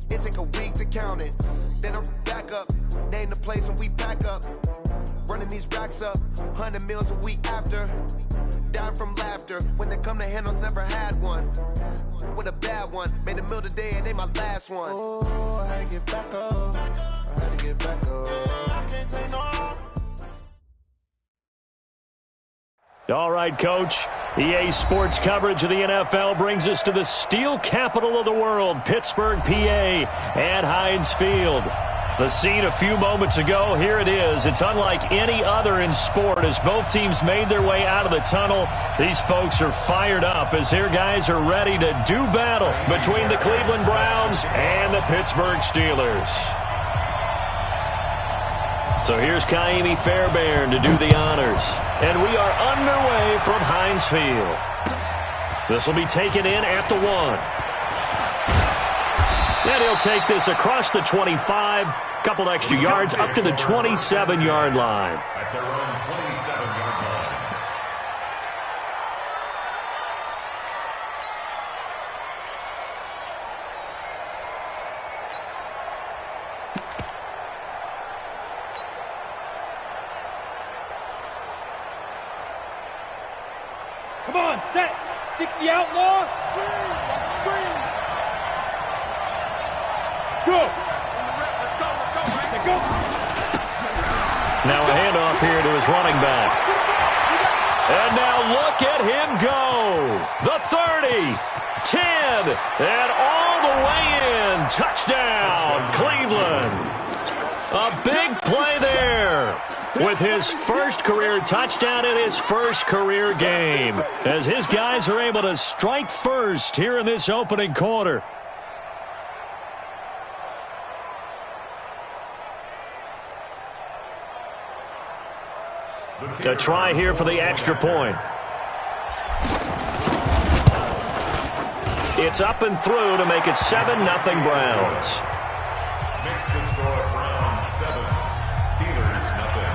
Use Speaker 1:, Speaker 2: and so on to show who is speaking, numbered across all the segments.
Speaker 1: It take a week to count it. Then I'm back up, name the place and we pack up. Running these racks up, 100 meals a week after. Dying from laughter, when they come to handles, never had one. With a bad one, made a meal today and they my last one. Oh, I had to get back up, I had to get back up. Can't take no.
Speaker 2: All right, Coach. EA Sports coverage of the NFL brings us to the steel capital of the world, Pittsburgh, PA, at Heinz Field. The scene a few moments ago, here it is. It's unlike any other in sport as both teams made their way out of the tunnel. These folks are fired up as their guys are ready to do battle between the Cleveland Browns and the Pittsburgh Steelers. So here's Kaimi Fairbairn to do the honors. And we are underway from Heinz Field. This will be taken in at the 1. And he'll take this across the 25, couple extra yards up to the 27-yard line.
Speaker 3: At their own 27-yard line.
Speaker 4: Come on, set. 60 outlaw. Screen. Let's screen. Go. Let's go. Let's go.
Speaker 2: Now a handoff here to his running back. And now look at him go. The 30, 10, and all the way in. Touchdown, Cleveland. A big play there. With his first career touchdown in his first career game, as his guys are able to strike first here in this opening quarter. A try here for the extra point. It's up and through to make it 7-0 Browns.
Speaker 3: Makes the score Browns 7, Steelers nothing.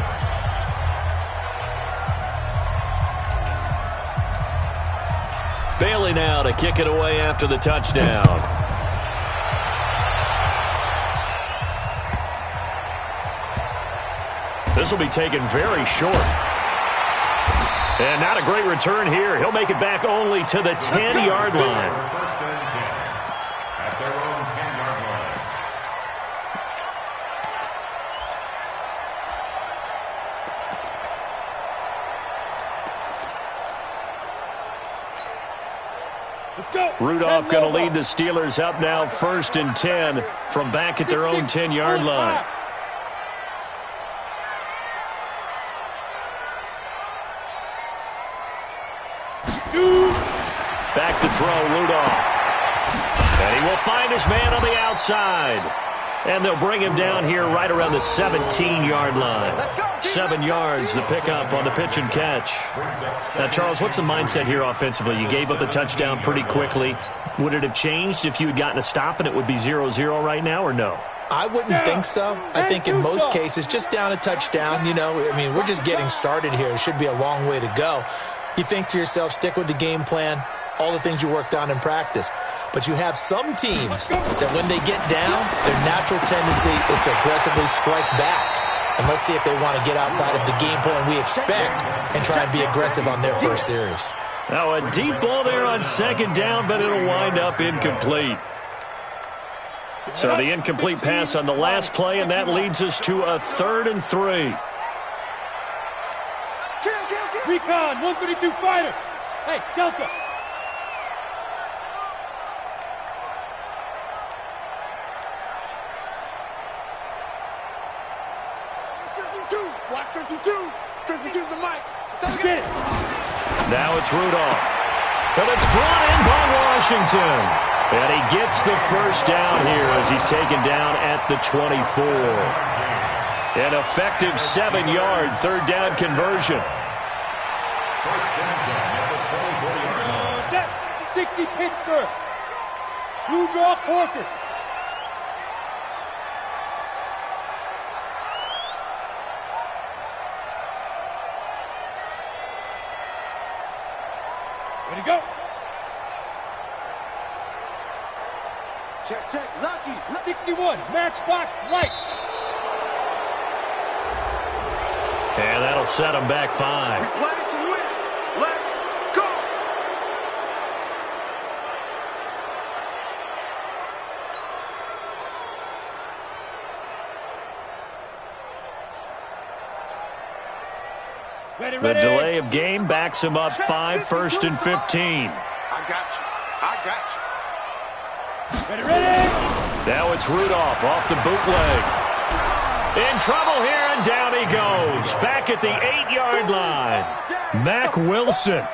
Speaker 2: Bailey now to kick it away after the touchdown. This will be taken very short. And not a great return here. He'll make it back only to the 10-yard line.
Speaker 3: First and 10 at their own 10-yard line.
Speaker 4: Let's go.
Speaker 2: Rudolph going to lead the Steelers up now 1st and 10 from back at their own 10-yard line. Back to throw, Rudolph. And he will find his man on the outside. And they'll bring him down here right around the 17-yard line. 7 yards, the pickup on the pitch and catch. Now, Charles, what's the mindset here offensively? You gave up the touchdown pretty quickly. Would it have changed if you had gotten a stop and it would be 0-0 right now, or no?
Speaker 5: I wouldn't think so. I think in most cases, just down a touchdown, you know, I mean, we're just getting started here. It should be a long way to go. You think to yourself, stick with the game plan, all the things you worked on in practice. But you have some teams that when they get down, their natural tendency is to aggressively strike back. And let's see if they want to get outside of the game plan we expect and try and be aggressive on their first series.
Speaker 2: Now a deep ball there on 2nd down, but it'll wind up incomplete. So the incomplete pass on the last play, and that leads us to a 3rd and 3.
Speaker 4: Recon, 132 fighter. Hey, Delta.
Speaker 6: Watch 52. 52's the mic.
Speaker 4: Get it.
Speaker 2: Now it's Rudolph. But it's brought in by Washington. And he gets the first down here as he's taken down at the 24. An effective 7-yard 3rd down conversion.
Speaker 3: First and 10 at the 24-yard line.
Speaker 4: Set. 60 Pittsburgh. Blue draw Corkers. Ready to go. Check. Lucky. 61. Matchbox lights.
Speaker 2: And that'll set them back 5.
Speaker 6: We play to win. Let's go.
Speaker 4: Ready.
Speaker 2: The delay of game backs him up 5, 1st and 15.
Speaker 6: I got you.
Speaker 4: Ready.
Speaker 2: Now it's Rudolph off the bootleg. In trouble here, and down he goes. Back at the 8-yard line. Mack Wilson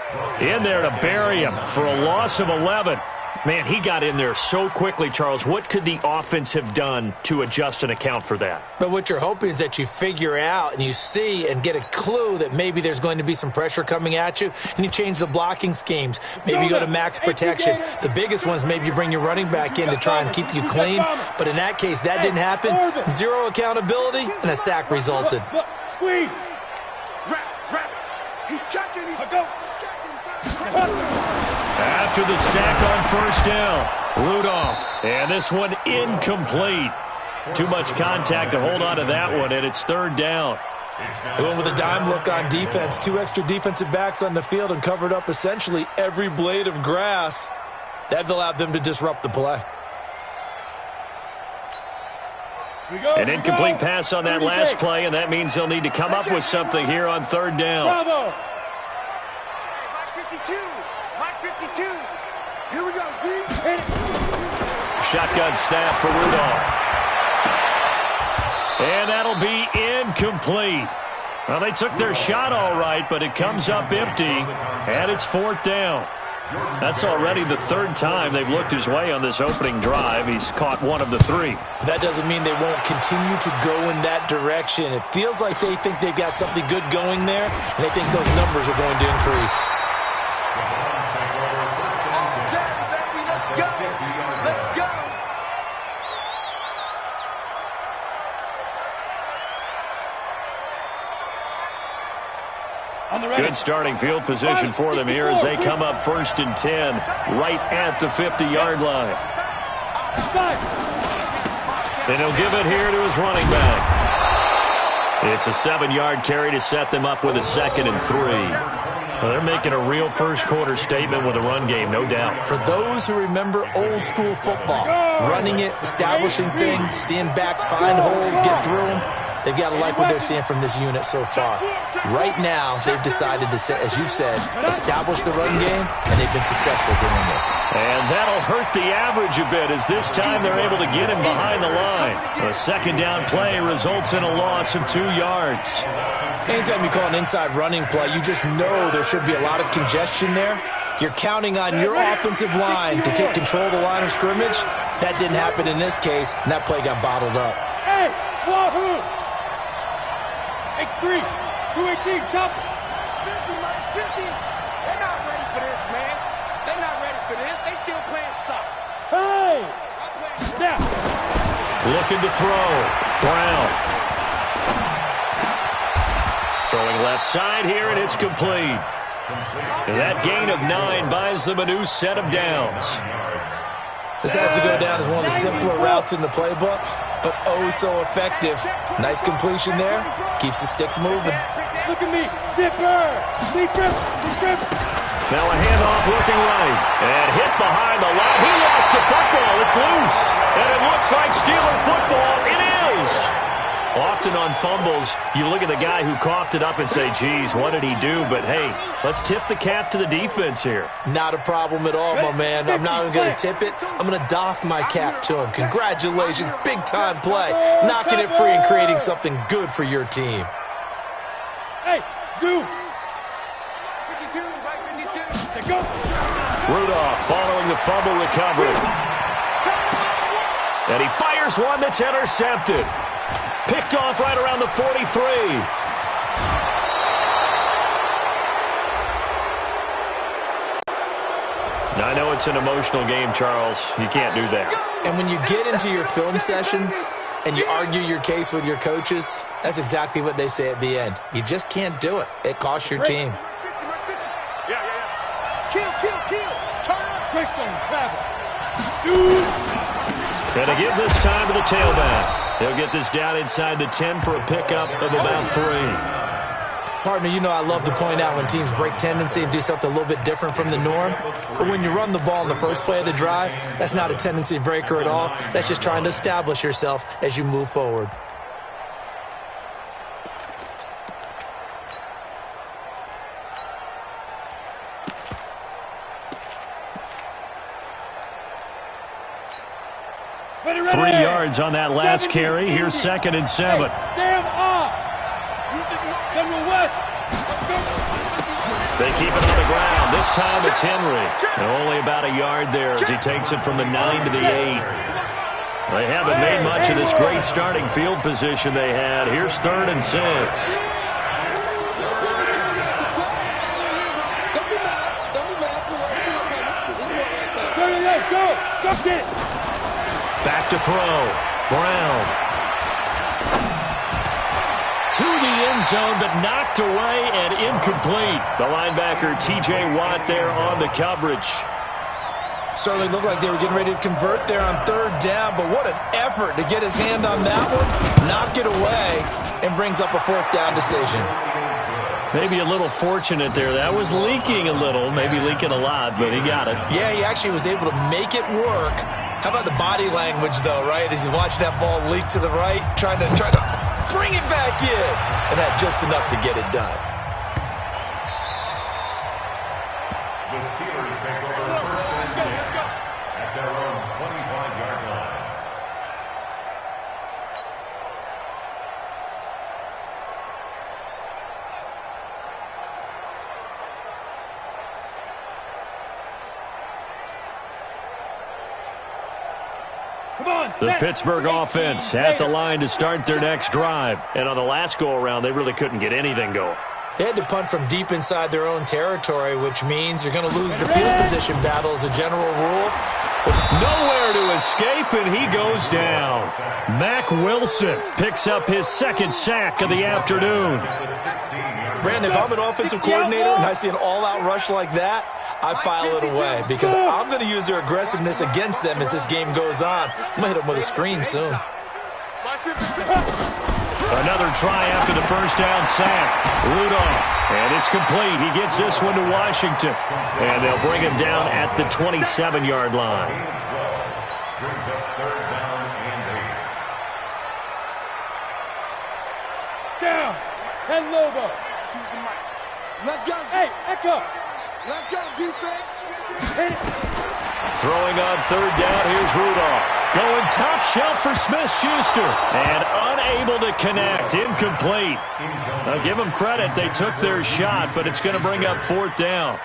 Speaker 2: in there to bury him for a loss of 11. Man, he got in there so quickly, Charles. What could the offense have done to adjust and account for that?
Speaker 5: But what you're hoping is that you figure out and you see and get a clue that maybe there's going to be some pressure coming at you, and you change the blocking schemes. Maybe you go to max protection. The biggest one is maybe you bring your running back in to try and keep you clean. But in that case, that didn't happen. 0 accountability, and a sack resulted.
Speaker 4: Squeeze.
Speaker 6: Wrap. He's checking. He's
Speaker 2: After the sack on 1st down, Rudolph. And this one incomplete. Too much contact to hold on to that one, and it's 3rd down.
Speaker 5: They went with a dime look on defense. 2 extra defensive backs on the field and covered up essentially every blade of grass. That allowed them to disrupt the play.
Speaker 2: An incomplete pass on that last play, and that means they'll need to come up with something here on 3rd down.
Speaker 4: Bravo.
Speaker 6: Mike 52. Here we go, D.
Speaker 2: Shotgun snap for Rudolph. And that'll be incomplete. Well, they took their shot all right, but it comes up empty, and it's 4th down. That's already the 3rd time they've looked his way on this opening drive. He's caught 1 of the 3.
Speaker 5: That doesn't mean they won't continue to go in that direction. It feels like they think they've got something good going there, and they think those numbers are going to increase.
Speaker 2: Good starting field position for them here as they come up 1st and 10 right at the 50-yard line. And he'll give it here to his running back. It's a 7-yard carry to set them up with a 2nd and 3. Well, they're making a real first-quarter statement with a run game, no doubt.
Speaker 5: For those who remember old-school football, running it, establishing things, seeing backs find holes, get through them, they've got to like what they're seeing from this unit so far. Right now, they've decided to, as you said, establish the run game, and they've been successful doing it.
Speaker 2: And that'll hurt the average a bit as this time they're able to get him behind the line. A 2nd down play results in a loss of 2 yards.
Speaker 5: Anytime you call an inside running play, you just know there should be a lot of congestion there. You're counting on your offensive line to take control of the line of scrimmage. That didn't happen in this case, and that play got bottled up.
Speaker 4: Hey, Wahoo! X3, 218, chop it.
Speaker 6: It's 50.
Speaker 7: They're not ready for this, man. They're not ready for this. They still playing soccer.
Speaker 4: Hey! Now.
Speaker 2: Looking to throw. Brown. Throwing left side here, and it's complete. And that gain of 9 buys them a new set of downs.
Speaker 5: This has to go down as one of the simpler routes in the playbook, but oh so effective. Nice completion there. Keeps the sticks moving.
Speaker 4: Look at me. Zipper. Deep grip.
Speaker 2: Now a handoff looking right. And hit behind the line. He lost the football. It's loose. And it looks like Steeler football. It is. Often on fumbles, you look at the guy who coughed it up and say, geez, what did he do? But, hey, let's tip the cap to the defense here.
Speaker 5: Not a problem at all, my man. I'm not even going to tip it. I'm going to doff my cap to him. Congratulations. Big-time play. Knocking it free and creating something good for your team.
Speaker 4: Hey, zoom.
Speaker 7: 52, right 52.
Speaker 4: Go.
Speaker 2: Rudolph following the fumble recovery. And he fires one that's intercepted. Picked off right around the 43. Now, I know it's an emotional game, Charles. You can't do that.
Speaker 5: And when you get into your film sessions and you argue your case with your coaches, that's exactly what they say at the end. You just can't do it. It costs your team.
Speaker 6: Kill. Turn up.
Speaker 4: Greystone travel. Shoot.
Speaker 2: And to give this time to the tailback. He'll get this down inside the 10 for a pickup of about 3.
Speaker 5: Partner, you know I love to point out when teams break tendency and do something a little bit different from the norm. But when you run the ball in the first play of the drive, that's not a tendency breaker at all. That's just trying to establish yourself as you move forward.
Speaker 4: Ready,
Speaker 2: 3
Speaker 4: ready.
Speaker 2: yards on that last carry. Here's 2nd and 7.
Speaker 4: Hey, Sam off. General West.
Speaker 2: They keep it on the ground. This time it's Henry. And only about a yard there as he takes it from the 9 to the 8. They haven't made much of this great starting field position they had. Here's 3rd and 6.
Speaker 4: Go get it.
Speaker 2: Back to throw. Brown. To the end zone, but knocked away and incomplete. The linebacker, T.J. Watt, there on the coverage.
Speaker 5: Certainly looked like they were getting ready to convert there on 3rd down, but what an effort to get his hand on that one, knock it away, and brings up a 4th down decision.
Speaker 2: Maybe a little fortunate there. That was leaking a little, maybe leaking a lot, but he got it.
Speaker 5: Yeah, he actually was able to make it work. How about the body language, though, right? As he's watching that ball leak to the right, trying to bring it back in, and had just enough to get it done.
Speaker 3: The Steelers take over 1st and 10 at their own 25-yard line.
Speaker 2: The Pittsburgh offense at the line to start their next drive. And on the last go-around, they really couldn't get anything going.
Speaker 5: They had to punt from deep inside their own territory, which means you're going to lose the field position battle as a general rule.
Speaker 2: Nowhere to escape, and he goes down. Mack Wilson picks up his 2nd sack of the afternoon.
Speaker 5: Brandon, if I'm an offensive coordinator and I see an all-out rush like that, I file it away because I'm going to use their aggressiveness against them as this game goes on. I'm going to hit them with a screen soon.
Speaker 2: Another try after the 1st down sack. Rudolph, and it's complete. He gets this one to Washington, and they'll bring him down at the 27-yard line.
Speaker 3: Brings up 3rd down and 8.
Speaker 4: Down. 10 Lobo.
Speaker 6: Let's go.
Speaker 4: Hey, Echo.
Speaker 6: Let's go, defense.
Speaker 4: Hit it.
Speaker 2: Throwing on 3rd down, here's Rudolph. Going top shelf for Smith-Schuster. And unable to connect. Incomplete. Now give them credit. They took their shot, but it's going to bring up 4th down.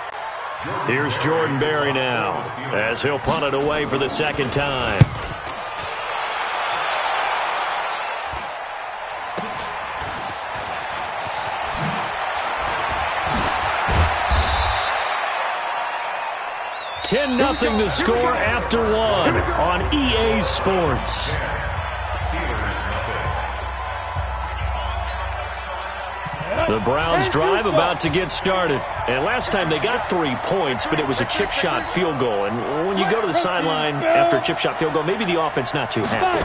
Speaker 2: Here's Jordan Berry now as he'll punt it away for the 2nd time. Nothing to score after 1 on EA Sports. The Browns drive about to get started. And last time they got 3 points, but it was a chip shot field goal. And when you go to the sideline after a chip shot field goal, maybe the offense not too happy.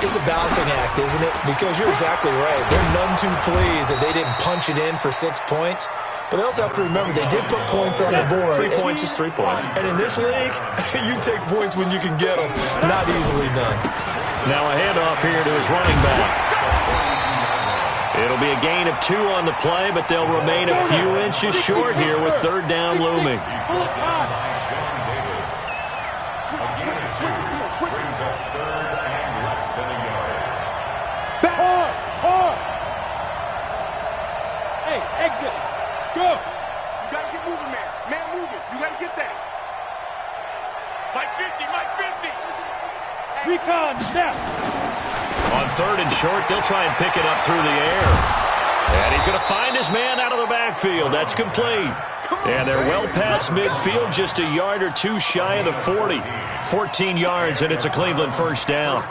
Speaker 5: It's a balancing act, isn't it? Because you're exactly right. They're none too pleased that they didn't punch it in for 6 points. But they also have to remember they did put points on the board.
Speaker 2: 3 points is 3 points.
Speaker 5: And in this league, you take points when you can get them. Not easily done.
Speaker 2: Now a handoff here to his running back. It'll be a gain of 2 on the play, but they'll remain a few inches short here with 3rd down looming.
Speaker 4: Hey, exit. Go.
Speaker 6: You got to get moving, man. Man moving. You got to get that.
Speaker 7: Mike 50, Mike 50.
Speaker 4: Recon, snap.
Speaker 2: On 3rd and short, they'll try and pick it up through the air. And he's going to find his man out of the backfield. That's complete. And they're well past midfield, just a yard or 2 shy of the 40. 14 yards, and it's a Cleveland 1st down.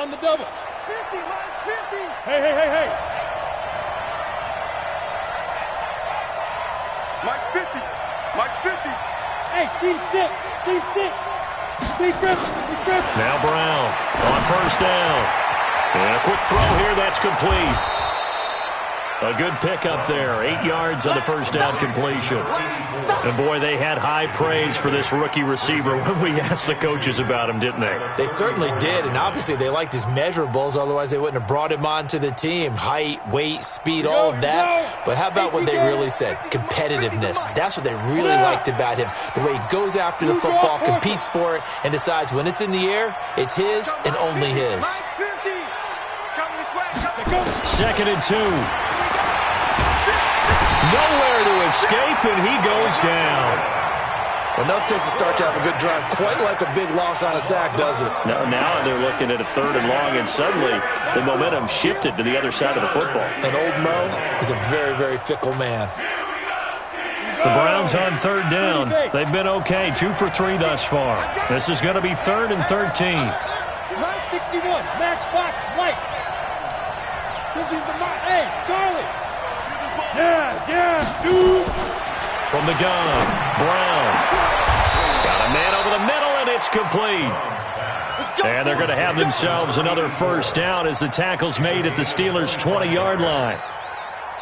Speaker 4: on the double.
Speaker 6: 50, Mike's 50.
Speaker 4: Hey.
Speaker 6: Mike's 50. Mike's 50.
Speaker 4: Hey, seam 6. Seam 6.
Speaker 2: Now Brown on first down. And a quick throw here, that's complete. A good pickup there, 8 yards on the first down completion. And boy, they had high praise for this rookie receiver when we asked the coaches about him, didn't they?
Speaker 5: They certainly did, and obviously they liked his measurables, otherwise they wouldn't have brought him onto the team. Height, weight, speed, all of that. But how about what they really said? Competitiveness. That's what they really liked about him. The way he goes after the football, competes for it, and decides when it's in the air, it's his and only his.
Speaker 2: 2nd and 2. Nowhere to escape, and he goes down.
Speaker 5: Enough takes a start to have a good drive. Quite like a big loss on a sack, does it?
Speaker 2: No, now they're looking at a 3rd and long, and suddenly the momentum shifted to the other side of the football.
Speaker 5: And old Mo is a very, very fickle man.
Speaker 2: The Browns on 3rd down. They've been okay, 2 for 3 thus far. This is going to be 3rd and 13.
Speaker 4: 961, Max Box, Lights. Hey, Charlie. Yeah, 2.
Speaker 2: From the gun, Brown. Got a man over the middle, and it's complete. And they're going to have themselves another first down as the tackle's made at the Steelers' 20-yard line.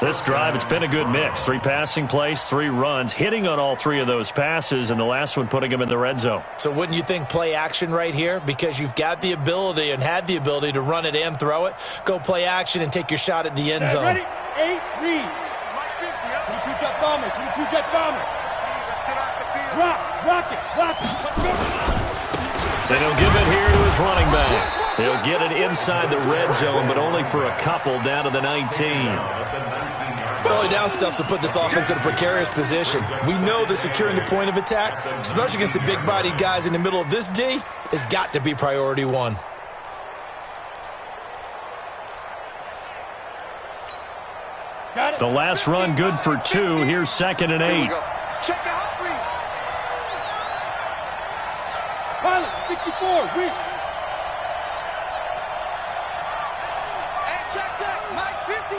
Speaker 2: This drive, it's been a good mix. 3 passing plays, 3 runs, hitting on all 3 of those passes, and the last one putting them in the red zone.
Speaker 5: So wouldn't you think play action right here? Because you've got the ability and had the ability to run it and throw it. Go play action and take your shot at the end zone.
Speaker 4: Ready? 8, read. 22 jet bombers. Rocket. Let's go.
Speaker 2: They don't give it here to his running back. He'll get it inside the red zone, but only for a couple down to the 19.
Speaker 5: Early down stuff to put this offense in a precarious position. We know that securing the point of attack, especially against the big-bodied guys in the middle of this D, has got to be priority 1.
Speaker 4: Got it.
Speaker 2: The last run good for 2. Here's 2nd and 8.
Speaker 6: Check the hot read.
Speaker 4: Pilot, 64, read.
Speaker 6: Hey, check. Mike 50.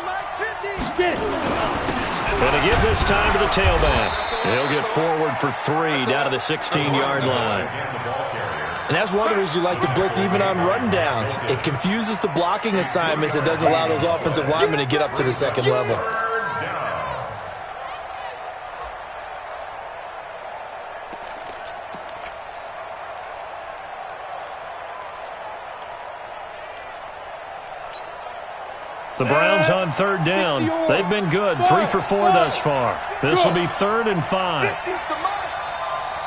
Speaker 4: Get it.
Speaker 2: And to give this time to the tailback. He'll get forward for 3 down to the 16-yard line.
Speaker 5: And that's one of the reasons you like to blitz even on rundowns. It confuses the blocking assignments. It doesn't allow those offensive linemen to get up to the second level.
Speaker 2: The Browns on 3rd down. They've been good, 3 for 4 thus far. This will be 3rd and 5.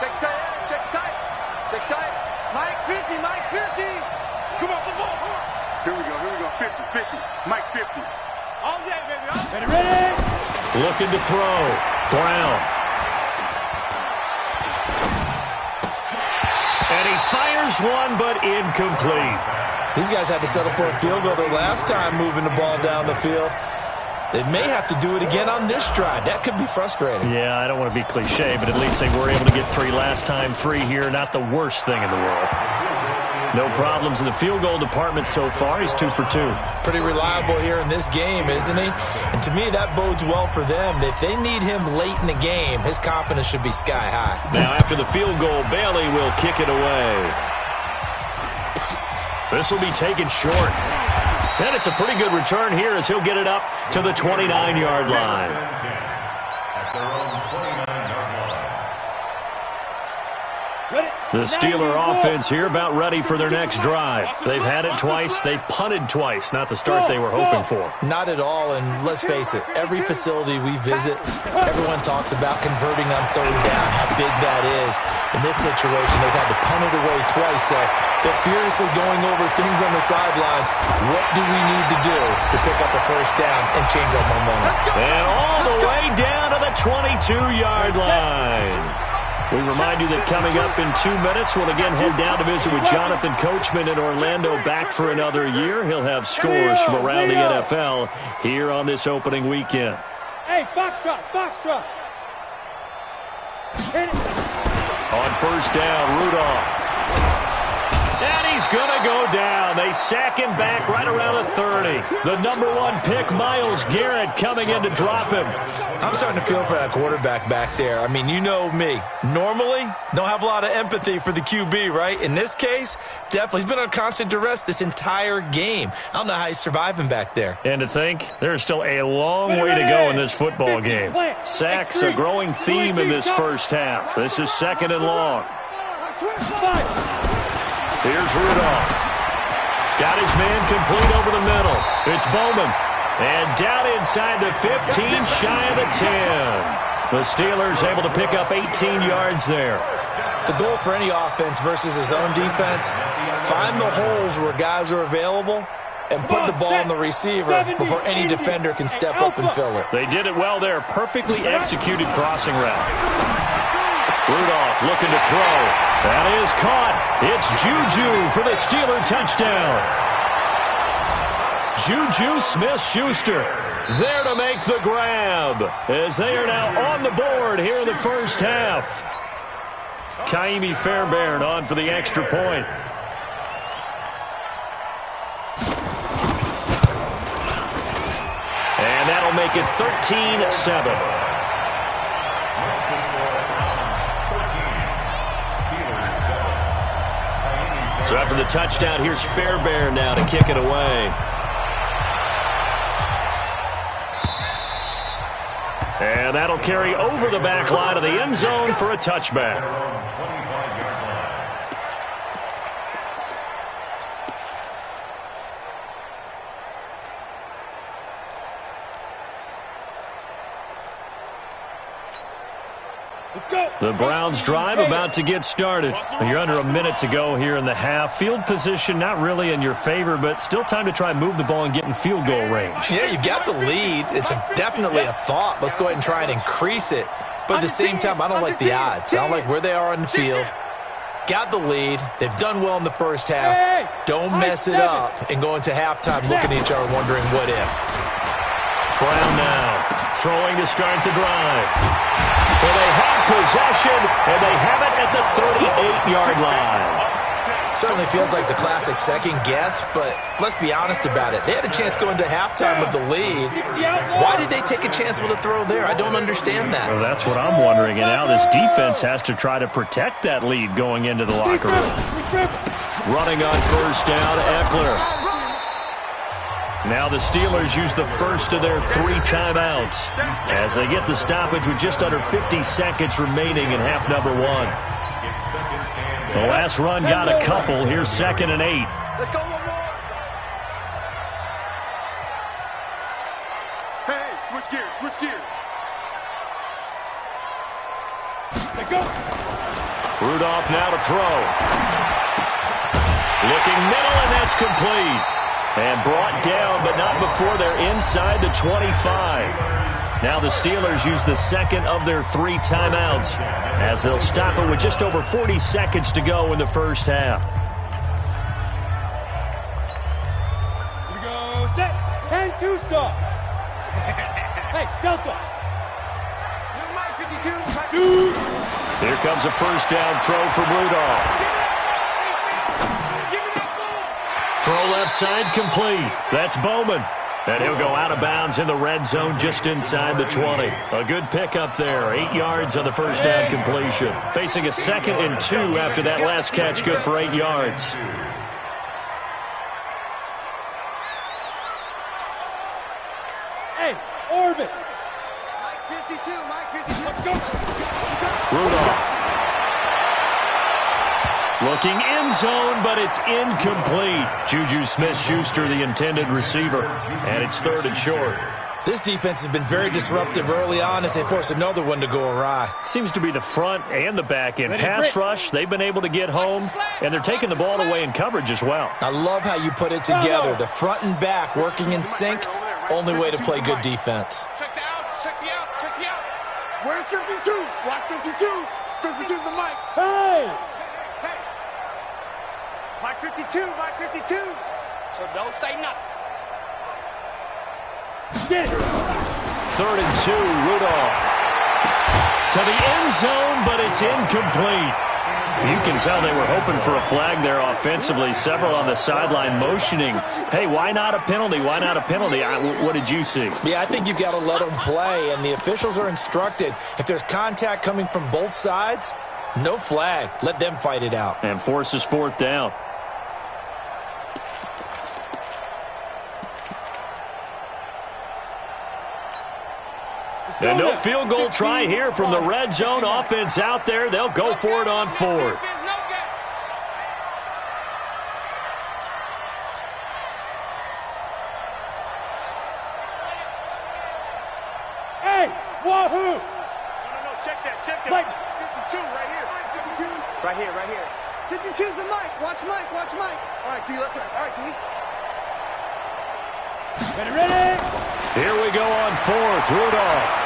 Speaker 6: Check tight. Mike 50. Come on, the ball. Here we go. 50. Mike 50.
Speaker 4: All day, baby. Ready.
Speaker 2: Looking to throw. Brown. And he fires one, but incomplete.
Speaker 5: These guys had to settle for a field goal their last time moving the ball down the field. They may have to do it again on this drive. That could be frustrating.
Speaker 2: Yeah, I don't want to be cliche, but at least they were able to get 3 last time. 3 here, not the worst thing in the world. No problems in the field goal department so far. He's 2 for 2.
Speaker 5: Pretty reliable here in this game, isn't he? And to me, that bodes well for them. If they need him late in the game, his confidence should be sky high.
Speaker 2: Now, after the field goal, Bailey will kick it away. This will be taken short. And it's a pretty good return here as he'll get it up to the 29-yard line. The Steeler offense here about ready for their next drive. They've had it twice. They've punted twice. Not the start they were hoping for.
Speaker 5: Not at all, and let's face it, every facility we visit, everyone talks about converting on 3rd down, how big that is. In this situation, they've had to punt it away twice, so they're furiously going over things on the sidelines. What do we need to do to pick up a first down and change our momentum?
Speaker 2: And all the way down to the 22-yard line. We remind you that coming up in 2 minutes, we'll again head down to visit with Jonathan Coachman in Orlando, back for another year. He'll have scores from around the NFL here on this opening weekend.
Speaker 4: Hey, Foxtrot. Hit it.
Speaker 2: On first down, Rudolph. And he's going to go down. They sack him back right around the 30. The number 1 pick, Myles Garrett, coming in to drop him.
Speaker 5: I'm starting to feel for that quarterback back there. I mean, you know me. Normally, don't have a lot of empathy for the QB, right? In this case, definitely. He's been on constant duress this entire game. I don't know how he's surviving back there.
Speaker 2: And to think, there's still a long way to go in this football game. Sacks, a growing theme in this first half. This is 2nd and long. Here's Rudolph. Got his man complete over the middle. It's Bowman. And down inside the 15, shy of the 10. The Steelers able to pick up 18 yards there.
Speaker 5: The goal for any offense versus his own defense, find the holes where guys are available and put the ball on the receiver before any defender can step up and fill it.
Speaker 2: They did it well there. Perfectly executed crossing route. Rudolph looking to throw. That is caught. It's Juju for the Steeler touchdown. Juju Smith-Schuster there to make the grab as they are now on the board here in the first half. Kaimi Fairbairn on for the extra point. And that'll make it 13-7. So after the touchdown, here's Fairbairn now to kick it away. And that'll carry over the back line of the end zone for a touchback. The Browns drive about to get started. You're under a minute to go here in the half. Field position not really in your favor, but still time to try and move the ball and get in field goal range.
Speaker 5: Yeah, you've got the lead. It's definitely a thought. Let's go ahead and try and increase it. But at the same time, I don't like the odds. I don't like where they are on the field. Got the lead. They've done well in the first half. Don't mess it up and go into halftime looking at each other wondering what if.
Speaker 2: Brown now throwing to start the drive. Well, they have possession, and they have it at the 38-yard line.
Speaker 5: Certainly feels like the classic second guess, but let's be honest about it. They had a chance going to halftime with the lead. Why did they take a chance with a throw there? I don't understand that.
Speaker 2: Well, that's what I'm wondering. And now this defense has to try to protect that lead going into the locker room. Running on first down, Eckler. Now the Steelers use the first of their 3 timeouts as they get the stoppage with just under 50 seconds remaining in half number 1. The last run got a couple. Here's 2nd and 8.
Speaker 6: Let's go one more. Hey, switch gears, switch gears.
Speaker 4: Let's go.
Speaker 2: Rudolph now to throw. Looking middle, and that's complete. And brought down, but not before they're inside the 25. Now the Steelers use the second of their 3 timeouts as they'll stop it with just over 40 seconds to go in the first half.
Speaker 4: Here we go. Set. 10-2 stop. Hey, Delta. Shoot.
Speaker 2: Here comes a first down throw from Rudolph. Throw left side complete. That's Bowman. And he'll go out of bounds in the red zone just inside the 20. A good pickup there. 8 yards on the first down completion. Facing a 2nd and 2 after that last catch. Good for 8 yards.
Speaker 4: Hey, orbit.
Speaker 6: Mike 52, Mike 52.
Speaker 4: Let's go.
Speaker 2: Rudolph. Looking end zone, but it's incomplete. Juju Smith-Schuster, the intended receiver, and it's 3rd and short.
Speaker 5: This defense has been very disruptive early on as they force another one to go awry.
Speaker 2: Seems to be the front and the back end. Pass rush, they've been able to get home, and they're taking the ball away in coverage as well.
Speaker 5: I love how you put it together. The front and back working in sync, only way to play good defense.
Speaker 6: Check the outs, check the outs, check the outs. Where's 52? Watch 52. 52's the mic.
Speaker 4: Hey.
Speaker 7: Mike 52, Mike 52. So don't say nothing.
Speaker 4: Get.
Speaker 2: 3rd and 2, Rudolph. To the end zone, but it's incomplete. You can tell they were hoping for a flag there offensively. Several on the sideline motioning, hey, why not a penalty? Why not a penalty? What did you see?
Speaker 5: Yeah, I think you've got to let them play, and the officials are instructed. If there's contact coming from both sides, no flag. Let them fight it out.
Speaker 2: And forces fourth down. And no field goal try here from the red zone offense out there. They'll go for it on fourth.
Speaker 4: Hey, wahoo!
Speaker 7: No, check that. 52 right here. Right here.
Speaker 6: 52's the Mike. Watch Mike. All right, T, let's turn. All right, T.
Speaker 4: Ready?
Speaker 2: Here we go on fourth. Rudolph.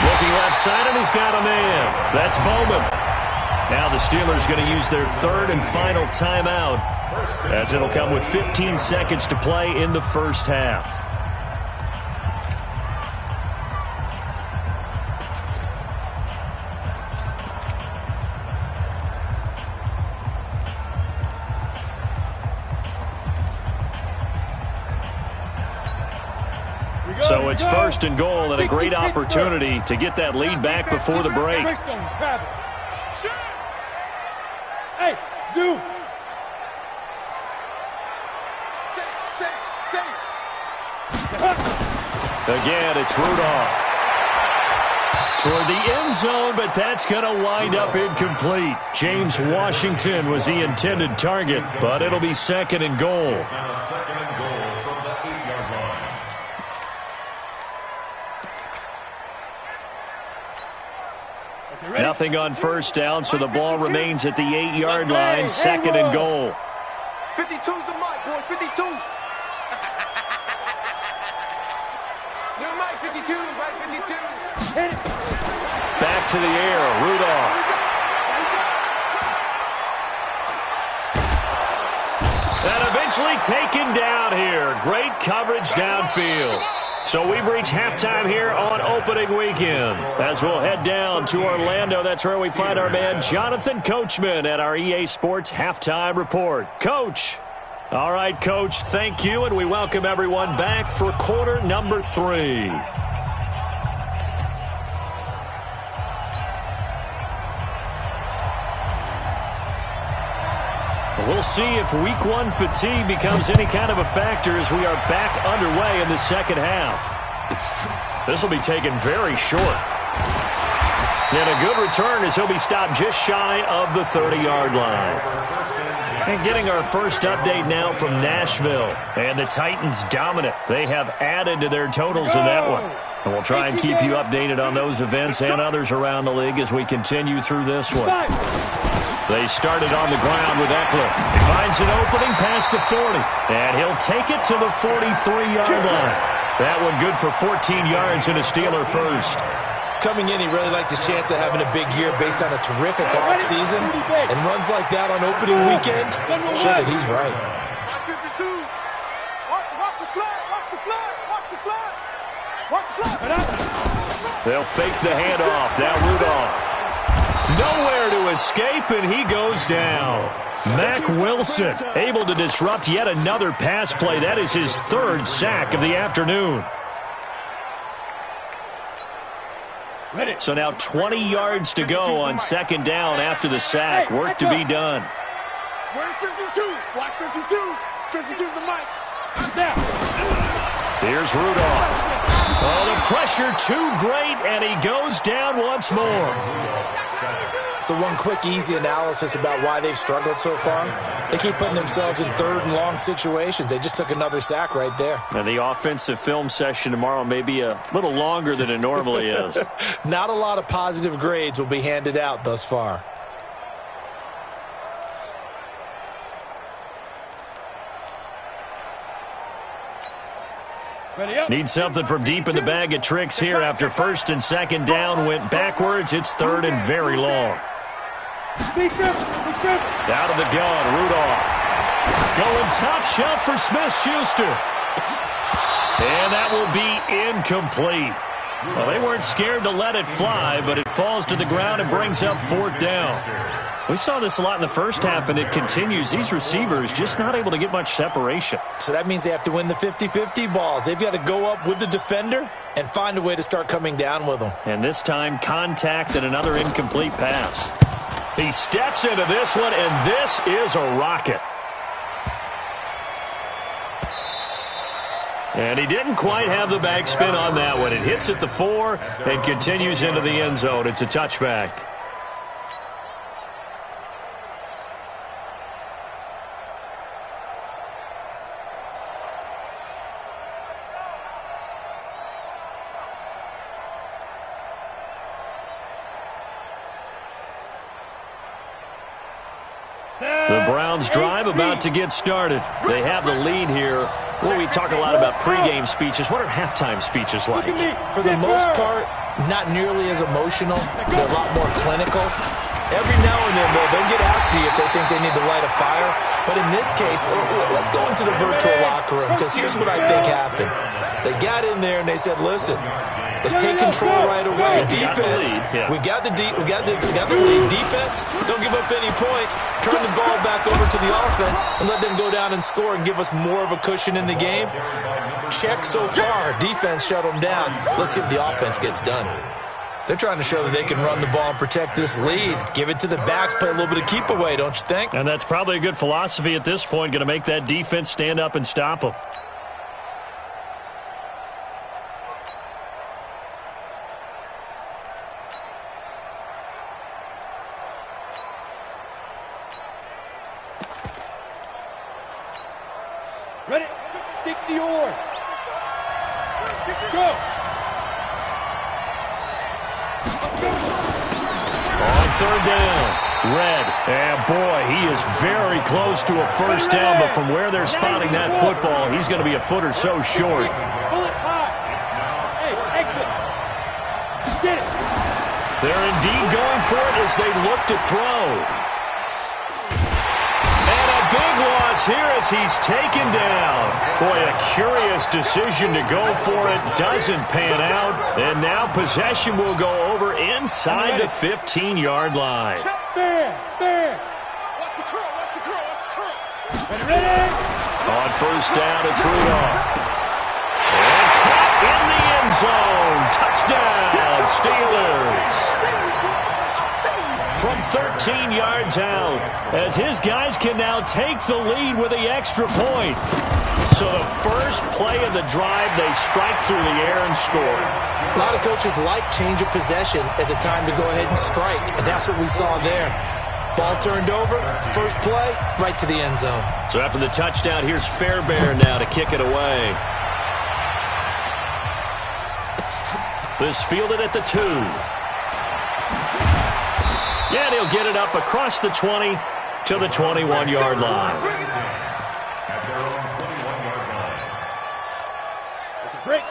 Speaker 2: Looking left side, and he's got a man. That's Bowman. Now the Steelers going to use their third and final timeout, as it'll come with 15 seconds to play in the first half. So it's first and goal, and a great opportunity to get that lead back before the break.
Speaker 4: Hey, zoom.
Speaker 2: Again, it's Rudolph. Toward the end zone, but that's going to wind up incomplete. James Washington was the intended target, but it'll be second and goal.
Speaker 3: Now second and goal from the 8-yard line.
Speaker 2: Nothing on first down, so the ball remains at the 8-yard line, second and goal.
Speaker 6: 52's the Mike, boys. 52.
Speaker 7: New Mike, 52. Right, 52.
Speaker 2: Back to the air, Rudolph. And eventually taken down here. Great coverage downfield. So we've reached halftime here on opening weekend. As we'll head down to Orlando, that's where we find our man Jonathan Coachman at our EA Sports Halftime Report. Coach. All right, Coach, thank you, and we welcome everyone back for quarter number 3. We'll see if week 1 fatigue becomes any kind of a factor as we are back underway in the second half. This will be taken very short. And a good return as he'll be stopped just shy of the 30-yard line. And getting our first update now from Nashville. And the Titans dominant. They have added to their totals in that one. And we'll try and keep you updated on those events and others around the league as we continue through this one. They started on the ground with Eckler. He finds an opening past the 40, and he'll take it to the 43-yard line. That one good for 14 yards and a Steeler first.
Speaker 5: Coming in, he really liked his chance of having a big year based on a terrific offseason, and runs like that on opening weekend, sure that he's right.
Speaker 6: Watch 52. Watch the flag.
Speaker 2: They'll fake the handoff. Now Rudolph. Nowhere to escape, and he goes down. Mack Wilson able to disrupt yet another pass play. That is his third sack of the afternoon. So now 20 yards to go on second down after the sack. Work to be done.
Speaker 6: Where's 52? Watch 52. 52's the Mike.
Speaker 4: He's out.
Speaker 2: Here's Rudolph. Oh, the pressure too great, and he goes down once more.
Speaker 5: So one quick, easy analysis about why they've struggled so far. They keep putting themselves in third and long situations. They just took another sack right there.
Speaker 2: And the offensive film session tomorrow may be a little longer than it normally is.
Speaker 5: Not a lot of positive grades will be handed out thus far.
Speaker 2: Need something from deep in the bag of tricks here after first and second down went backwards. It's third and very long. Out of the gun, Rudolph. Going top shelf for Smith-Schuster. And that will be incomplete. Well, they weren't scared to let it fly, but it falls to the ground and brings up 4th down. We saw this a lot in the first half, and it continues. These receivers just not able to get much separation.
Speaker 5: So that means they have to win the 50-50 balls. They've got to go up with the defender and find a way to start coming down with them.
Speaker 2: And this time, contact and another incomplete pass. He steps into this one, and this is a rocket. And he didn't quite have the back spin on that one. It hits at the 4 and continues into the end zone. It's a touchback. The Browns drive about to get started. They have the lead here. Well, we talk a lot about pregame speeches. What are halftime speeches like?
Speaker 5: For the most part, not nearly as emotional. They're a lot more clinical. Every now and then, they'll get after you if they think they need to light a fire. But in this case, let's go into the virtual locker room, because here's what I think happened. They got in there and they said, listen, let's take control right away. Defense, we got the lead. Defense, don't give up any points. Turn the ball back over to the offense and let them go down and score and give us more of a cushion in the game. Check so far. Defense shut them down. Let's see if the offense gets done. They're trying to show that they can run the ball and protect this lead. Give it to the backs, play a little bit of keep away, don't you think?
Speaker 2: And that's probably a good philosophy at this point, going to make that defense stand up and stop them.
Speaker 4: Ready? 60 or. Go.
Speaker 2: On 3rd down, Red. And boy, he is very close to a first down, but from where they're spotting that football, he's going to be a foot or so short.
Speaker 4: Pull it high. Hey, exit. Get it.
Speaker 2: They're indeed going for it as they look to throw. And a big loss here as he's taken down. Boy, a curious decision to go for it. Doesn't pan out. And now possession will go over inside the 15-yard line.
Speaker 4: Fair. Watch the curl. Ready?
Speaker 2: On 1st down, it's Rudolph. And caught in the end zone. Touchdown, Steelers. From 13 yards out, as his guys can now take the lead with the extra point. So the first play of the drive, they strike through the air and score.
Speaker 5: A lot of coaches like change of possession as a time to go ahead and strike, and that's what we saw there. Ball turned over, first play, right to the end zone.
Speaker 2: So after the touchdown, here's Fairbairn now to kick it away. This fielded at the 2. Yeah, and he'll get it up across the 20 to the 21-yard line.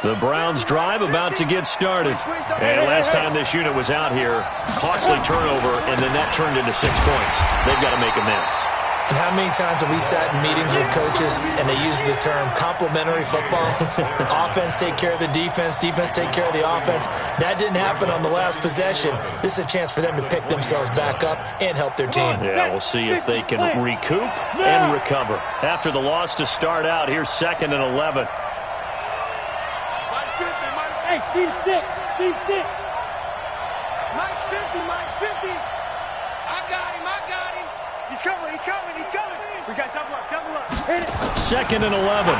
Speaker 2: The Browns drive about to get started. And last time this unit was out here, costly turnover, and then that turned into 6 points. They've got to make amends.
Speaker 5: And how many times have we sat in meetings with coaches and they use the term complementary football? Offense take care of the defense, defense take care of the offense. That didn't happen on the last possession. This is a chance for them to pick themselves back up and help their team.
Speaker 2: Yeah, we'll see if they can recoup and recover. After the loss to start out, here's 2nd and 11.
Speaker 4: Hey, Steve 6.
Speaker 6: Mike's 50. I got him. He's coming. We got double up.
Speaker 4: Hit it.
Speaker 2: 2nd and 11.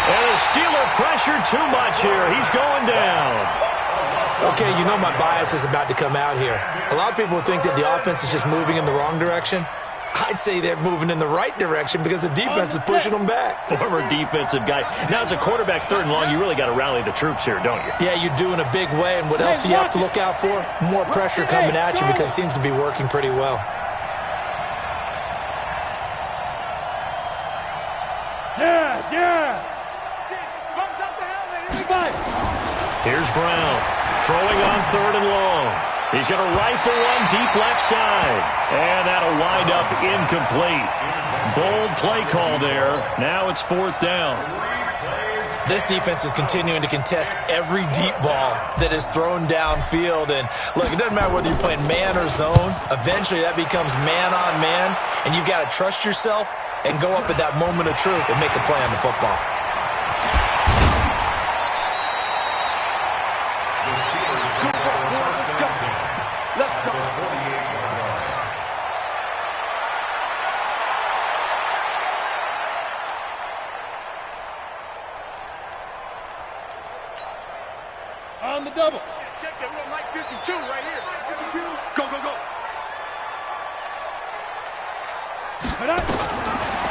Speaker 2: And the Steeler pressure too much here. He's going down.
Speaker 5: Okay, you know my bias is about to come out here. A lot of people think that the offense is just moving in the wrong direction. I'd say they're moving in the right direction because the defense is pushing them back.
Speaker 2: Former defensive guy. Now, as a quarterback 3rd and long, you really got to rally the troops here, don't you?
Speaker 5: Yeah, you do in a big way. And what else do you have to look out for? More pressure coming at you because it seems to be working pretty well.
Speaker 4: Yes.
Speaker 2: Here's Brown throwing on 3rd and long. He's going to rifle one deep left side. And that'll wind up incomplete. Bold play call there. Now it's 4th down.
Speaker 5: This defense is continuing to contest every deep ball that is thrown downfield. And, look, it doesn't matter whether you're playing man or zone. Eventually, that becomes man-on-man, and you've got to trust yourself and go up at that moment of truth and make a play on the football.
Speaker 4: On the double.
Speaker 7: Check that. We're on Mike 52 right here.
Speaker 6: Go, go, go.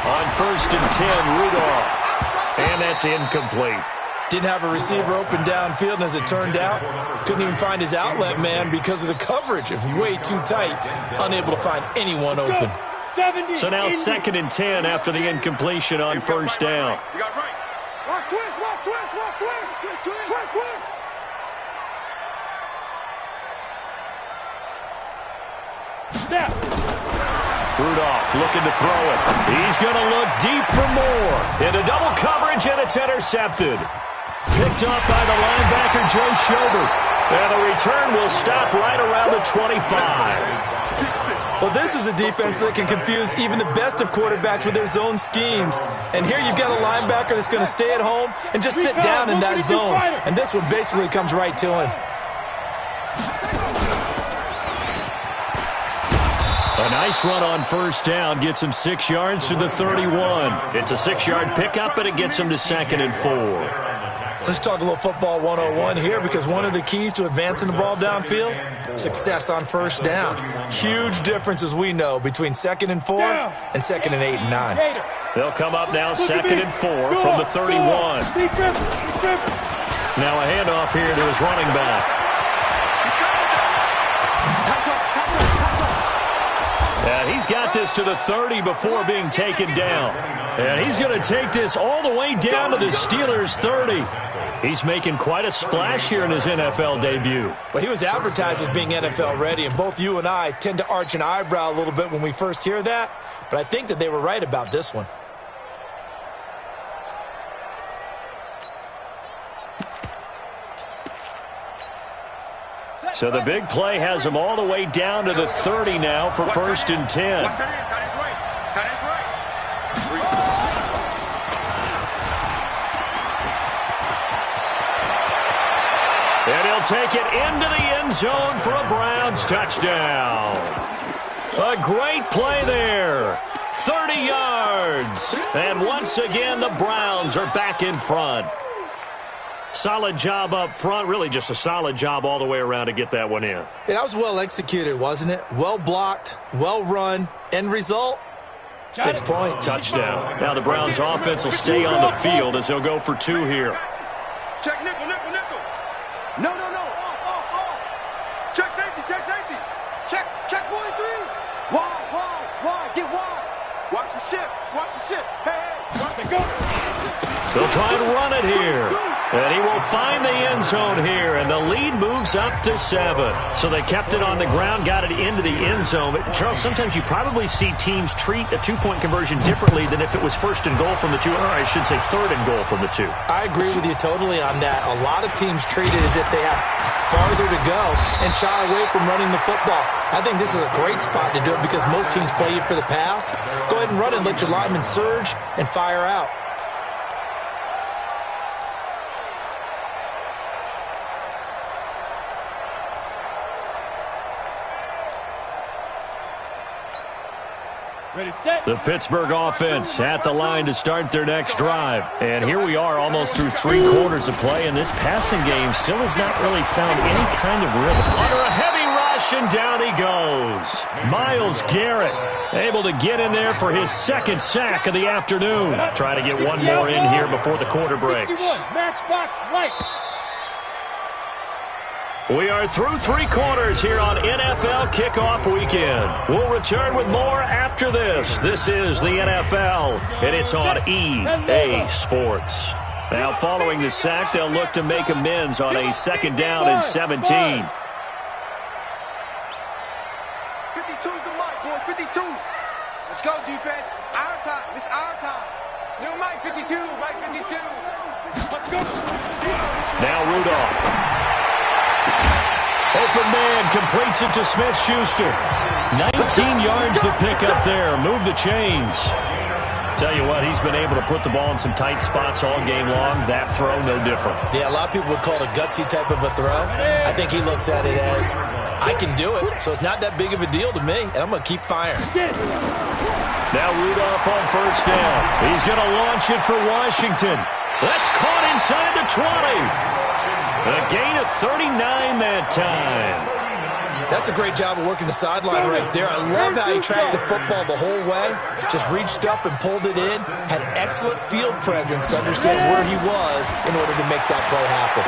Speaker 2: On 1st and 10, Rudolph. And that's incomplete.
Speaker 5: Didn't have a receiver open downfield, and as it turned out, couldn't even find his outlet man because of the coverage. It was way too tight, unable to find anyone open.
Speaker 2: So now 2nd and 10 after the incompletion on 1st down.
Speaker 6: You got right.
Speaker 7: Watch twist, watch twist, watch twist. Twist, twist, twist.
Speaker 4: Snap.
Speaker 2: Rudolph looking to throw it. He's going to look deep for more. Into double coverage, and it's intercepted. Picked up by the linebacker, Joe Schobert. And the return will stop right around the 25.
Speaker 5: Well, this is a defense that can confuse even the best of quarterbacks with their zone schemes. And here you've got a linebacker that's going to stay at home and just sit down in that zone. And this one basically comes right to him.
Speaker 2: A nice run on 1st down gets him 6 yards to the 31. It's a 6-yard pickup, and it gets him to 2nd and 4.
Speaker 5: Let's talk a little football 101 here, because one of the keys to advancing the ball downfield, success on 1st down. Huge difference, as we know, between 2nd and 4 and 2nd and 8 and 9.
Speaker 2: They'll come up now 2nd and 4 from the 31. Now a handoff here to his running back. And he's got this to the 30 before being taken down. And he's going to take this all the way down to the Steelers' 30. He's making quite a splash here in his NFL debut.
Speaker 5: Well, he was advertised as being NFL ready, and both you and I tend to arch an eyebrow a little bit when we first hear that. But I think that they were right about this one.
Speaker 2: So the big play has him all the way down to the 30 now for 1st and 10.
Speaker 6: Watch that end. Tight end's right. Tight end's right.
Speaker 2: And he'll take it into the end zone for a Browns touchdown. A great play there. 30 yards. And once again, the Browns are back in front. Solid job up front. Really just a solid job all the way around to get that one in.
Speaker 5: That was well executed, wasn't it? Well blocked, well run. End result, 6 points.
Speaker 2: Touchdown. Now the Browns offense will stay on the field as they'll go for 2 here.
Speaker 6: Check nickel, nickel, nickel. No, no, no. Off. Check safety, check safety. Check 43. Wide, get wide. Watch the ship, watch the ship. Hey, watch it go.
Speaker 2: They'll try and run it here. And he will find the end zone here, and the lead moves up to 7. So they kept it on the ground, got it into the end zone. But, Charles, sometimes you probably see teams treat a 2-point conversion differently than if it was 1st and goal from the 2, or I should say 3rd and goal from the 2.
Speaker 5: I agree with you totally on that. A lot of teams treat it as if they have farther to go and shy away from running the football. I think this is a great spot to do it because most teams play you for the pass. Go ahead and run it, let your linemen surge, and fire out.
Speaker 4: Ready, set.
Speaker 2: The Pittsburgh offense at the line to start their next drive. And here we are almost through 3 quarters of play, and this passing game still has not really found any kind of rhythm. Under a heavy rush, and down he goes. Myles Garrett able to get in there for his 2nd sack of the afternoon. Try to get one more in here before the quarter breaks.
Speaker 4: 61, matchbox right.
Speaker 2: We are through 3 quarters here on NFL Kickoff Weekend. We'll return with more after this. This is the NFL, and it's on EA Sports. Now, following the sack, they'll look to make amends on a 2nd down and 17.
Speaker 6: 52's the mic, boys. 52. Let's go, defense. Our time. It's our time.
Speaker 7: New Mike 52. Mike 52.
Speaker 6: Let's go.
Speaker 2: Now Rudolph. Open man completes it to Smith-Schuster. 19 yards to pick up there. Move the chains. Tell you what, he's been able to put the ball in some tight spots all game long. That throw, no different.
Speaker 5: Yeah, a lot of people would call it a gutsy type of a throw. I think he looks at it as, I can do it, so it's not that big of a deal to me, and I'm going to keep firing.
Speaker 2: Now Rudolph on first down. He's going to launch it for Washington. That's caught inside the 20. A gain of 39 that time.
Speaker 5: That's a great job of working the sideline right there. I love how he tracked the football the whole way. Just reached up and pulled it in. Had excellent field presence to understand where he was in order to make that play happen.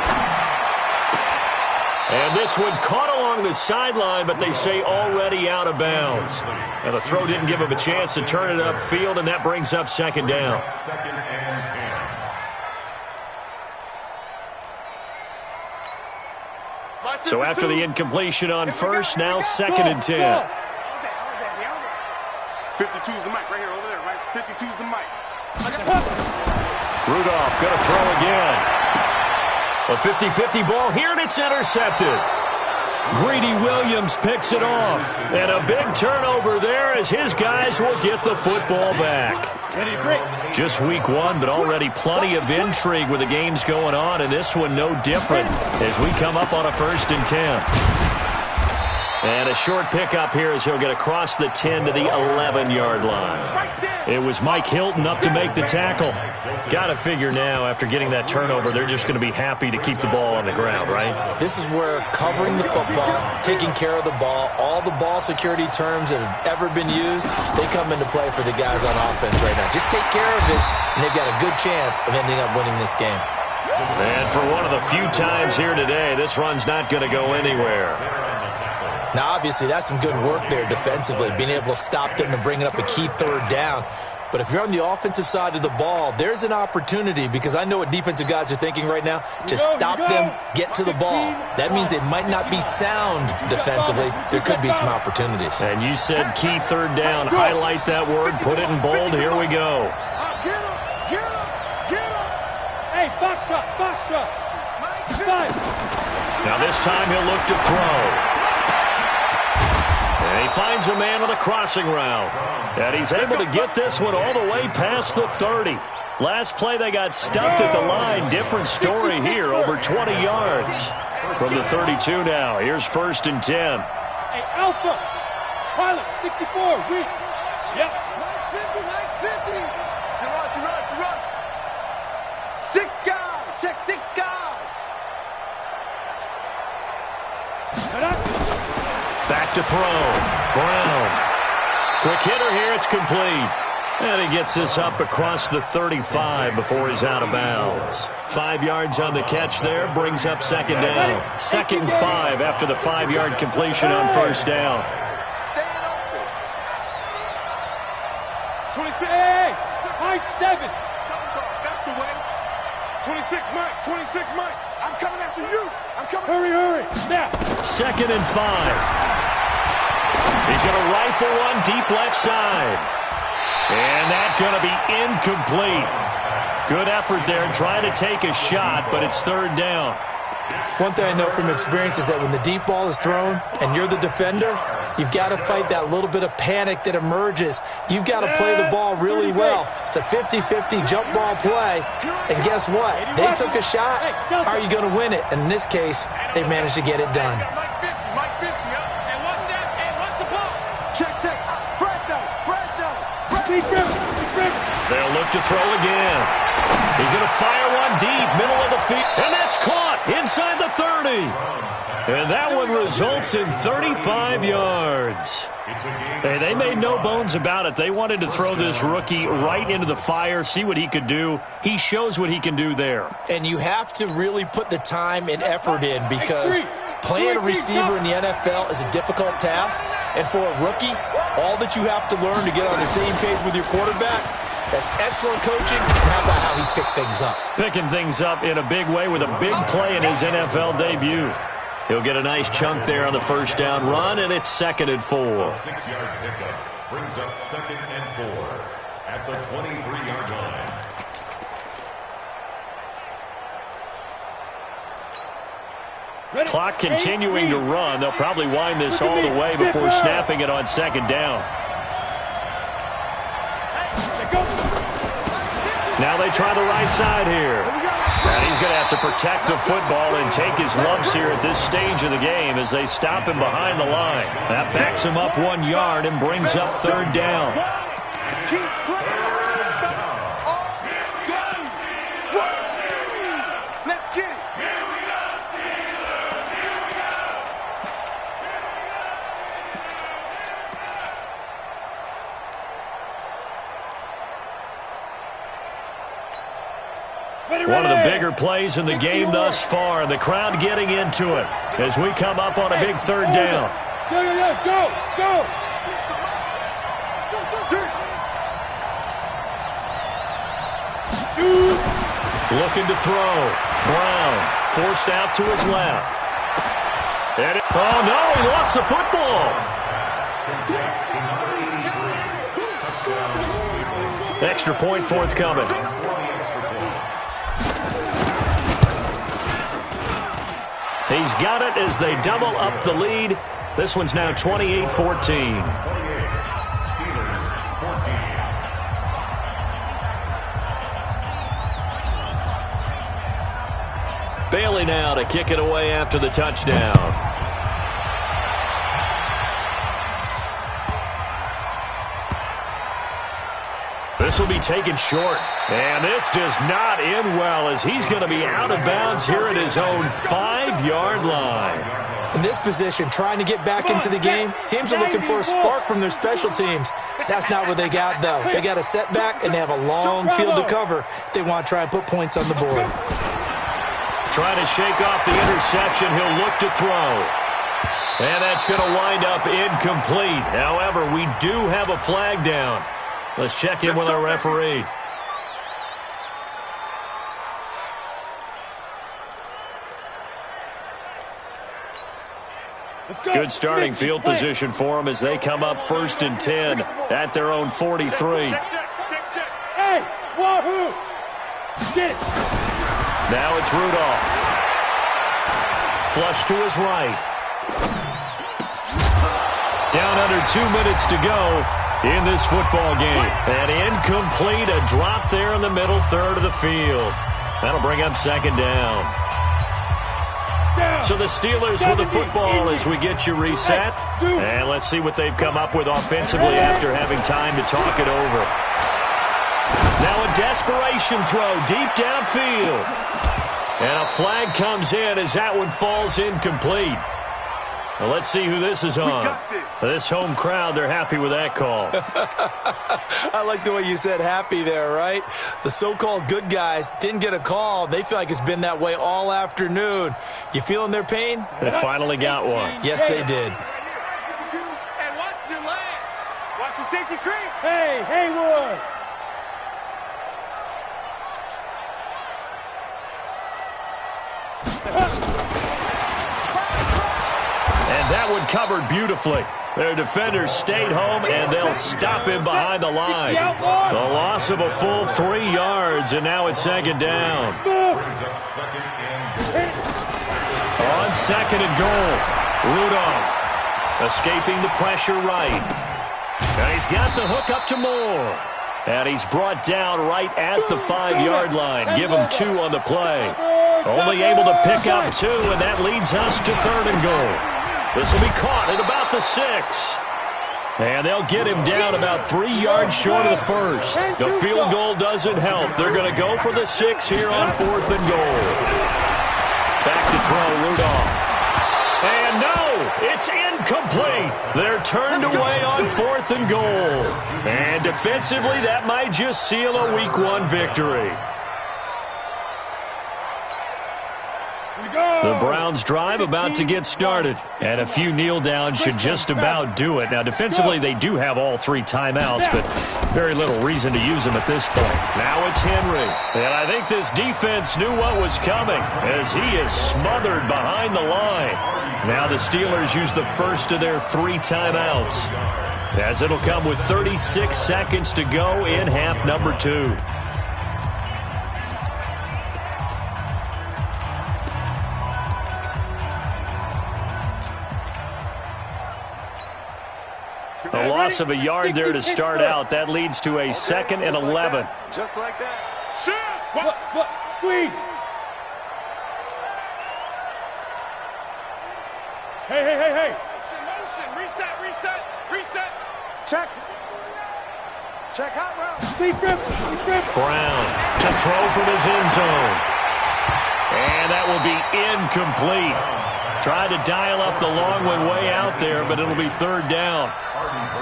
Speaker 2: And this one caught along the sideline, but they say already out of bounds. Now the throw didn't give him a chance to turn it upfield, and that brings up second down.
Speaker 3: Second and 10.
Speaker 2: So after the incompletion on first, now second and 10.
Speaker 6: 52's the mic right here, over there, right? 52's the mic.
Speaker 2: Rudolph going to throw again. A 50-50 ball here, and it's intercepted. Greedy Williams picks it off. And a big turnover there as his guys will get the football back. Just week one, but already plenty of intrigue with the games going on, and this one no different as we come up on a 1st and 10. And a short pickup here as he'll get across the 10 to the 11-yard line. It was Mike Hilton up to make the tackle. Got to figure now, after getting that turnover, they're just going to be happy to keep the ball on the ground, right?
Speaker 5: This is where covering the football, taking care of the ball, all the ball security terms that have ever been used, they come into play for the guys on offense right now. Just take care of it, and they've got a good chance of ending up winning this game.
Speaker 2: And for one of the few times here today, this run's not going to go anywhere.
Speaker 5: Now, obviously, that's some good work there defensively, being able to stop them and bringing up a key third down. But if you're on the offensive side of the ball, there's an opportunity, because I know what defensive guys are thinking right now. Just stop them, get to the ball. That means they might not be sound defensively. There could be some opportunities.
Speaker 2: And you said key third down. Highlight that word. Put it in bold. Here we go.
Speaker 6: Get him! Get him! Get him!
Speaker 4: Hey, Foxtrot! Foxtrot! 5.
Speaker 2: Now this time he'll look to throw. And he finds a man on the crossing route. And he's able to get this one all the way past the 30. Last play they got stuffed at the line. Different story here. Over 20 yards from the 32 now. Here's 1st and 10.
Speaker 4: Hey, Alpha! Pilot, 64, weak. Yep.
Speaker 6: 950! You run! 6 guy! Check 6 guy!
Speaker 2: Back to throw. Brown. Quick hitter here. It's complete. And he gets this up across the 35 before he's out of bounds. 5 yards on the catch there. Brings up second down. 2nd and 5 after the 5-yard completion on first down.
Speaker 6: Staying open. 26.
Speaker 4: Hey, high 7.
Speaker 6: That's the way. 26 Mike. 26 Mike. I'm coming after you. I'm coming.
Speaker 4: Hurry. Now.
Speaker 2: 2nd and 5. He's going to rifle one deep left side. And that's going to be incomplete. Good effort there trying to take a shot, but it's 3rd down.
Speaker 5: One thing I know from experience is that when the deep ball is thrown and you're the defender, you've got to fight that little bit of panic that emerges. You've got to play the ball really well. It's a 50-50 jump ball play. And guess what? They took a shot. How are you going to win it? And in this case, they managed to get it done.
Speaker 7: Mike 50, and what's that? And what's the ball?
Speaker 6: Check. Fred down.
Speaker 2: They'll look to throw again. He's going to fire one deep, middle of the field. And that's caught inside the 30. And that one results in 35 yards. Hey, they made no bones about it. They wanted to throw this rookie right into the fire, see what he could do. He shows what he can do there.
Speaker 5: And you have to really put the time and effort in, because playing a receiver in the NFL is a difficult task. And for a rookie, all that you have to learn to get on the same page with your quarterback, that's excellent coaching. And how about how he's picked things up?
Speaker 2: Picking things up in a big way with a big play in his NFL debut. He'll get a nice chunk there on the first down run, and it's 2nd and 4.
Speaker 3: 6-yard pickup. Brings up 2nd and 4 at the 23-yard line.
Speaker 2: Clock continuing to run. They'll probably wind this all the way before snapping it on 2nd down. Now they try the right side here. And he's going to have to protect the football and take his lumps here at this stage of the game as they stop him behind the line. That backs him up 1 yard and brings up 3rd down. One of the bigger plays in the game thus far, and the crowd getting into it as we come up on a big 3rd down.
Speaker 4: Go!
Speaker 2: Looking to throw. Brown forced out to his left. And oh, no, he lost the football. Extra point forthcoming. He's got it as they double up the lead. This one's now 28-14.
Speaker 3: Steelers 14.
Speaker 2: Bailey now to kick it away after the touchdown. This will be taken short. And this does not end well as he's going to be out of bounds here at his own 5-yard line.
Speaker 5: In this position, trying to get back into the game, teams are looking for a spark from their special teams. That's not what they got, though. They got a setback, and they have a long field to cover if they want to try and put points on the board.
Speaker 2: Trying to shake off the interception. He'll look to throw. And that's going to wind up incomplete. However, we do have a flag down. Let's check in with our referee. Good starting field position for them as they come up 1st and 10 at their own 43.
Speaker 4: Hey, wahoo! Get it!
Speaker 2: Now it's Rudolph. Flush to his right. Down under 2 minutes to go in this football game. And incomplete, a drop there in the middle 3rd of the field. That'll bring up 2nd down. So the Steelers with the football as we get you reset. And let's see what they've come up with offensively after having time to talk it over. Now a desperation throw deep downfield. And a flag comes in as that one falls incomplete. Well, let's see who this is on. This home crowd, they're happy with that call.
Speaker 5: I like the way you said happy there, right? The so-called good guys didn't get a call. They feel like it's been that way all afternoon. You feeling their pain?
Speaker 2: They finally got one.
Speaker 5: Yes, they did.
Speaker 7: And watch the line. Watch the safety creep.
Speaker 4: Hey, Hayward!
Speaker 2: And that one covered beautifully. Their defenders stayed home, and they'll stop him behind the line. The loss of a full 3 yards, and now it's 2nd down. On 2nd and goal, Rudolph escaping the pressure right. And he's got the hook up to Moore. And he's brought down right at the 5-yard line. Give him 2 on the play. Only able to pick up 2, and that leads us to 3rd and goal. This will be caught at about the 6. And they'll get him down about 3 yards short of the first. The field goal doesn't help. They're going to go for the 6 here on 4th and goal. Back to throw, Rudolph. And no, it's incomplete. They're turned away on 4th and goal. And defensively, that might just seal a Week 1 victory. The Browns drive about to get started, and a few kneel downs should just about do it. Now, defensively, they do have all 3 timeouts, but very little reason to use them at this point. Now it's Henry, and I think this defense knew what was coming as he is smothered behind the line. Now the Steelers use the first of their 3 timeouts. as it'll come with 36 seconds to go in half number 2. A loss of a yard there to start out. That leads to a 2nd and 11.
Speaker 6: Just like that.
Speaker 4: What? Squeeze. Hey.
Speaker 6: Motion. Reset. Check hot route.
Speaker 4: Steve Griffin.
Speaker 2: Brown to throw from his end zone. And that will be incomplete. Tried to dial up the long one way out there, but it'll be 3rd down.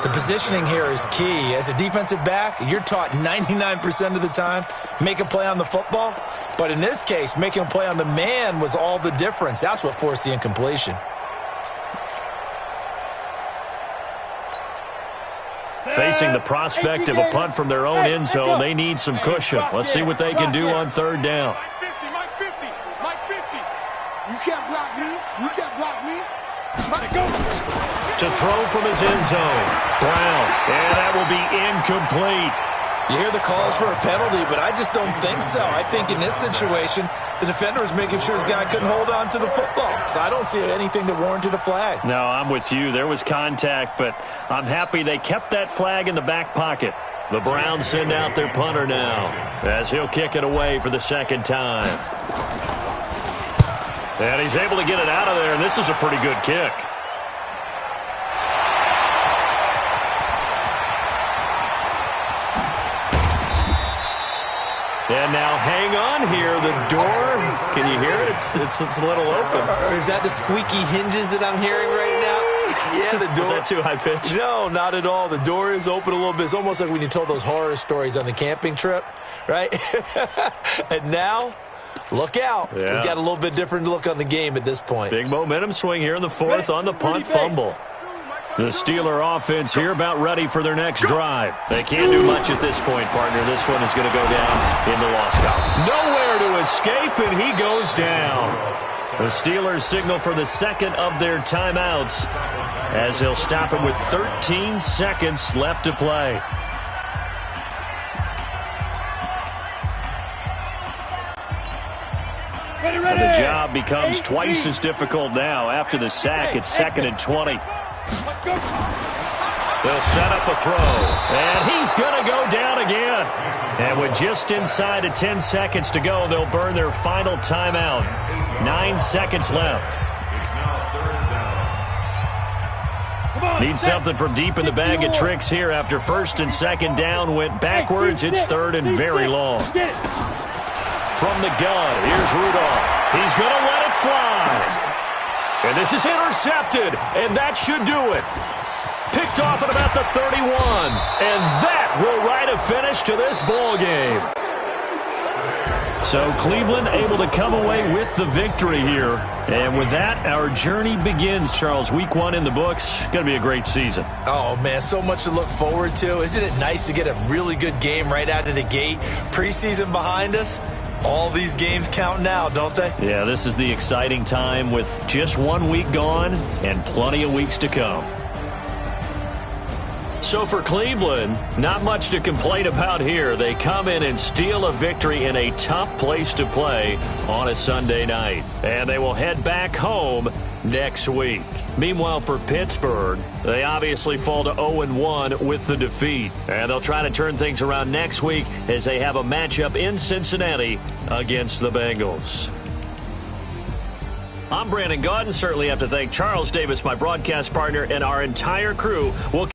Speaker 5: The positioning here is key. As a defensive back, you're taught 99% of the time, make a play on the football. But in this case, making a play on the man was all the difference. That's what forced the incompletion.
Speaker 2: Facing the prospect of a punt from their own end zone, they need some cushion. Let's see what they can do on 3rd down.
Speaker 6: Mike 50. You can't block me.
Speaker 2: To throw from his end zone. Brown. And that will be incomplete.
Speaker 5: You hear the calls for a penalty, but I just don't think so. I think in this situation, the defender was making sure his guy couldn't hold on to the football. So I don't see anything that warranted a flag.
Speaker 2: No, I'm with you. There was contact, but I'm happy they kept that flag in the back pocket. The Browns send out their punter now as he'll kick it away for the 2nd time. And he's able to get it out of there, and this is a pretty good kick. And now hang on here. The door, can you hear it? It's a little open.
Speaker 5: Or is that the squeaky hinges that I'm hearing right now? Yeah, the door.
Speaker 2: Is that too high pitch?
Speaker 5: No, not at all. The door is open a little bit. It's almost like when you told those horror stories on the camping trip, right? And now, look out.
Speaker 2: Yeah.
Speaker 5: We've got a little bit different look on the game at this point.
Speaker 2: Big momentum swing here in the 4th on the punt fumble. The Steeler offense here about ready for their next drive. They can't do much at this point, partner. This one is going to go down in the loss column. Nowhere to escape, and he goes down. The Steelers signal for the 2nd of their timeouts as they'll stop him with 13 seconds left to play. And the job becomes twice as difficult now. After the sack, it's 2nd and 20. They'll set up a throw, and he's going to go down again. And with just inside of 10 seconds to go, they'll burn their final timeout. 9 seconds left. Need something from deep in the bag of tricks here after 1st and 2nd down went backwards. It's 3rd and very long. From the gun, here's Rudolph. He's going to let it fly. And this is intercepted, and that should do it. Picked off at about the 31, and that will write a finish to this ball game. So Cleveland able to come away with the victory here. And with that, our journey begins, Charles. Week 1 in the books. Going to be a great season.
Speaker 5: Oh, man, so much to look forward to. Isn't it nice to get a really good game right out of the gate? Preseason behind us. All these games count now, don't they?
Speaker 2: Yeah, this is the exciting time with just 1 week gone and plenty of weeks to come. So for Cleveland, not much to complain about here. They come in and steal a victory in a tough place to play on a Sunday night. And they will head back home next week. Meanwhile, for Pittsburgh, they obviously fall to 0-1 with the defeat. And they'll try to turn things around next week as they have a matchup in Cincinnati against the Bengals. I'm Brandon Gaudin. Certainly have to thank Charles Davis, my broadcast partner, and our entire crew. We'll